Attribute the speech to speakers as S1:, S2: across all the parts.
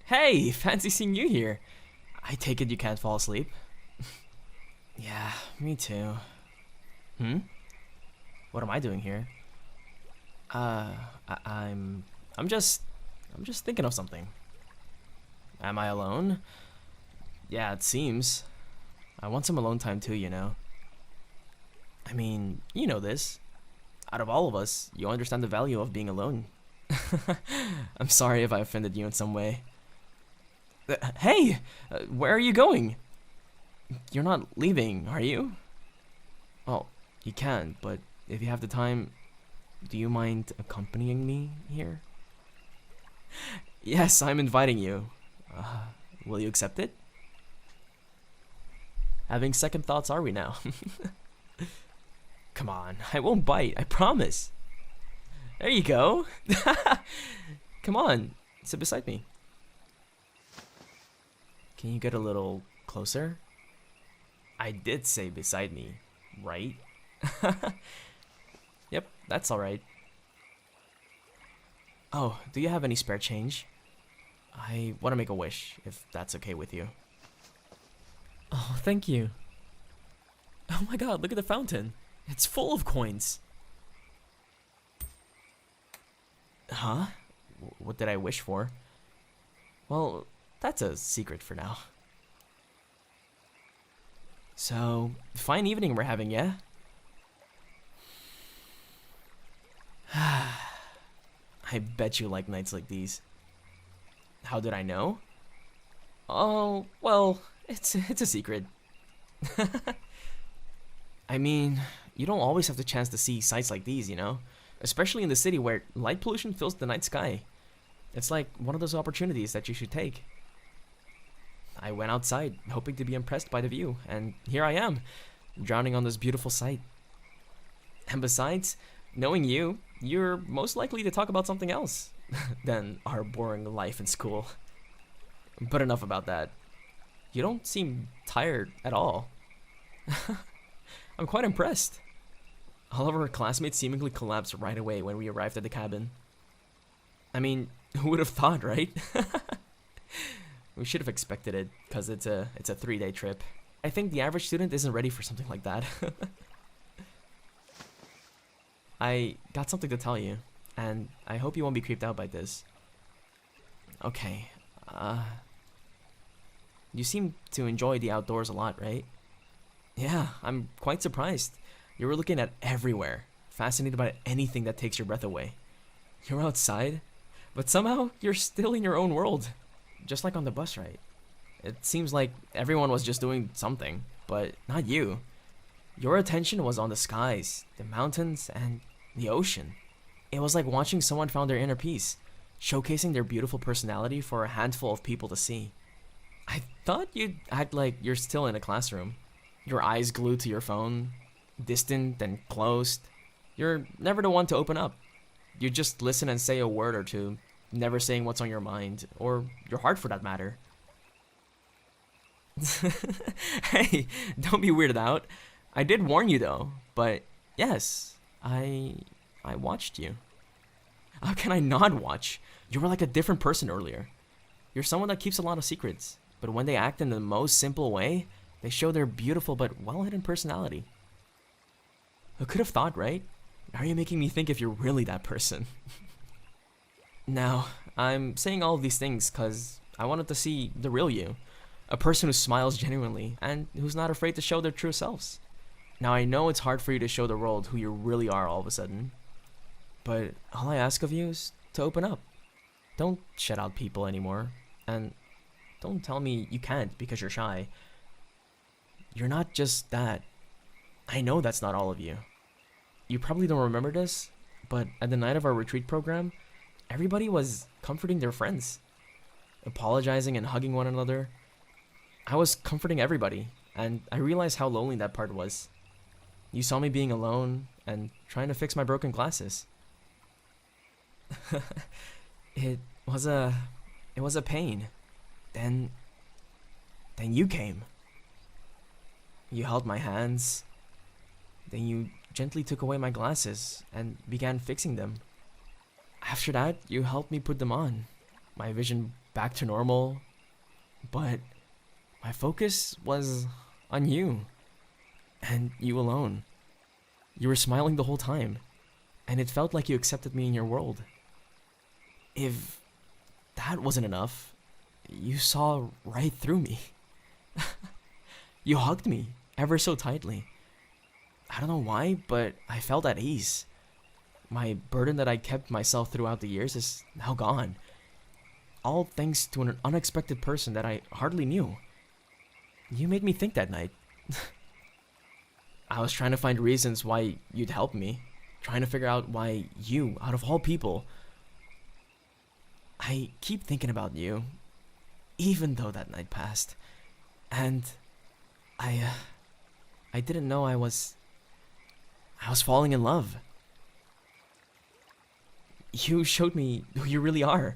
S1: Hey, fancy seeing you here. I take it you can't fall asleep? Yeah, me too. Hmm? What am I doing here? Uh, I, I'm, I'm just, I'm just thinking of something. Am I alone? Yeah, it seems. I want some alone time too, you know. I mean, you know this. Out of all of us, you understand the value of being alone. I'm sorry if I offended you in some way. Hey! Where are you going? You're not leaving, are you? Well, you can, but if you have the time, do you mind accompanying me here? Yes, I'm inviting you. Will you accept it? Having second thoughts, are we now? Come on, I won't bite, I promise. There you go. Come on, sit beside me. Can you get a little closer? I did say beside me, right? Yep, that's alright. Oh, do you have any spare change? I want to make a wish, if that's okay with you. Oh, thank you. Oh my god, look at the fountain. It's full of coins. Huh? What did I wish for? Well, that's a secret for now. So, fine evening we're having, yeah? I bet you like nights like these. How did I know? Oh, well, it's a secret. I mean, you don't always have the chance to see sights like these, you know? Especially in the city where light pollution fills the night sky. It's like one of those opportunities that you should take. I went outside, hoping to be impressed by the view, and here I am, drowning on this beautiful sight. And besides, knowing you, you're most likely to talk about something else than our boring life in school. But enough about that. You don't seem tired at all. I'm quite impressed. All of our classmates seemingly collapsed right away when we arrived at the cabin. I mean, who would have thought, right? We should have expected it, because it's a 3-day trip. I think the average student isn't ready for something like that. I got something to tell you, and I hope you won't be creeped out by this. Okay, you seem to enjoy the outdoors a lot, right? Yeah, I'm quite surprised. You were looking at everywhere, fascinated by anything that takes your breath away. You're outside, but somehow you're still in your own world. Just like on the bus ride. It seems like everyone was just doing something, but not you. Your attention was on the skies, the mountains, and the ocean. It was like watching someone found their inner peace, showcasing their beautiful personality for a handful of people to see. I thought you'd act like you're still in a classroom, your eyes glued to your phone, distant and closed. You're never the one to open up. You just listen and say a word or two, never saying what's on your mind, or your heart for that matter. Hey, don't be weirded out. I did warn you though, but yes, I watched you. How can I not watch? You were like a different person earlier. You're someone that keeps a lot of secrets, but when they act in the most simple way, they show their beautiful but well-hidden personality. Who could have thought, right? Now you're making me think if you're really that person. Now, I'm saying all of these things because I wanted to see the real you. A person who smiles genuinely and who's not afraid to show their true selves. Now, I know it's hard for you to show the world who you really are all of a sudden. But all I ask of you is to open up. Don't shut out people anymore. And don't tell me you can't because you're shy. You're not just that. I know that's not all of you. You probably don't remember this, but at the night of our retreat program, everybody was comforting their friends, apologizing and hugging one another. I was comforting everybody, and I realized how lonely that part was. You saw me being alone and trying to fix my broken glasses. It was a pain. Then you came. You held my hands. Then you gently took away my glasses and began fixing them. After that, you helped me put them on, my vision back to normal, but my focus was on you, and you alone. You were smiling the whole time, and it felt like you accepted me in your world. If that wasn't enough, you saw right through me. You hugged me ever so tightly. I don't know why, but I felt at ease. My burden that I kept myself throughout the years is now gone. All thanks to an unexpected person that I hardly knew. You made me think that night. I was trying to find reasons why you'd help me. Trying to figure out why you, out of all people. I keep thinking about you, even though that night passed. And I didn't know I was falling in love. You showed me who you really are.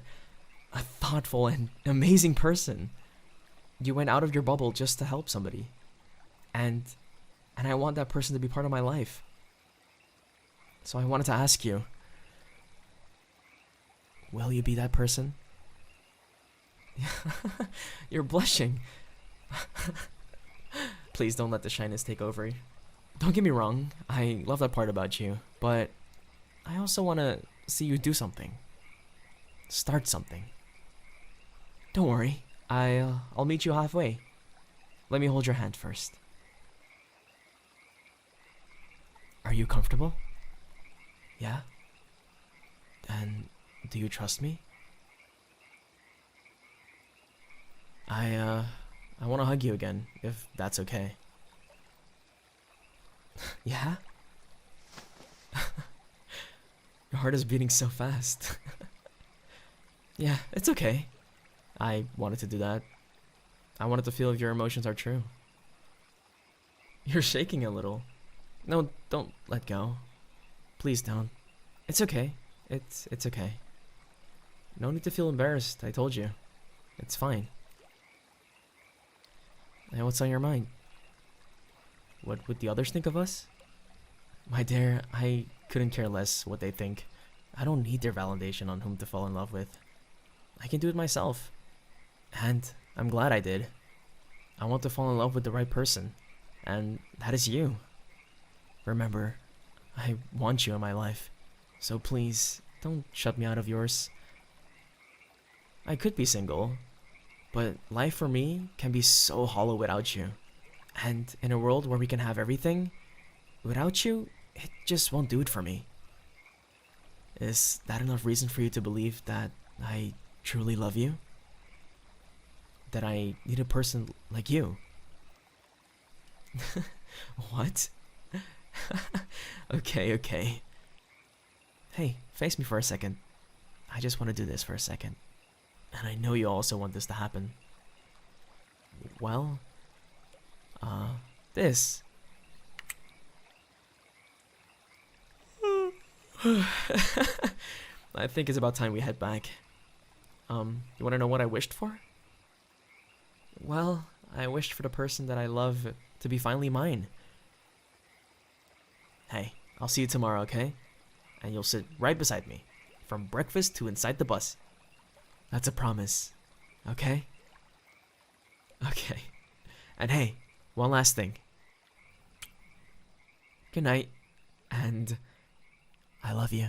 S1: A thoughtful and amazing person. You went out of your bubble just to help somebody. And I want that person to be part of my life. So I wanted to ask you, will you be that person? You're blushing. Please don't let the shyness take over. Don't get me wrong, I love that part about you, but I also want to see you do something. Start something. Don't worry, I'll meet you halfway. Let me hold your hand first. Are you comfortable? Yeah? And do you trust me? I want to hug you again, if that's okay. Yeah? Your heart is beating so fast. Yeah, it's okay. I wanted to do that. I wanted to feel if your emotions are true. You're shaking a little. No, don't let go. Please don't. It's okay. It's okay. No need to feel embarrassed, I told you. It's fine. Now what's on your mind? What would the others think of us? My dear, I couldn't care less what they think. I don't need their validation on whom to fall in love with. I can do it myself. And I'm glad I did. I want to fall in love with the right person. And that is you. Remember, I want you in my life. So please, don't shut me out of yours. I could be single, but life for me can be so hollow without you. And in a world where we can have everything, without you, it just won't do it for me. Is that enough reason for you to believe that I truly love you? That I need a person like you? What? Okay. Hey, face me for a second. I just want to do this for a second. And I know you also want this to happen. Well, this. I think it's about time we head back. You want to know what I wished for? Well, I wished for the person that I love to be finally mine. Hey, I'll see you tomorrow, okay? And you'll sit right beside me, from breakfast to inside the bus. That's a promise, okay? Okay. And hey, one last thing. Good night, and I love you.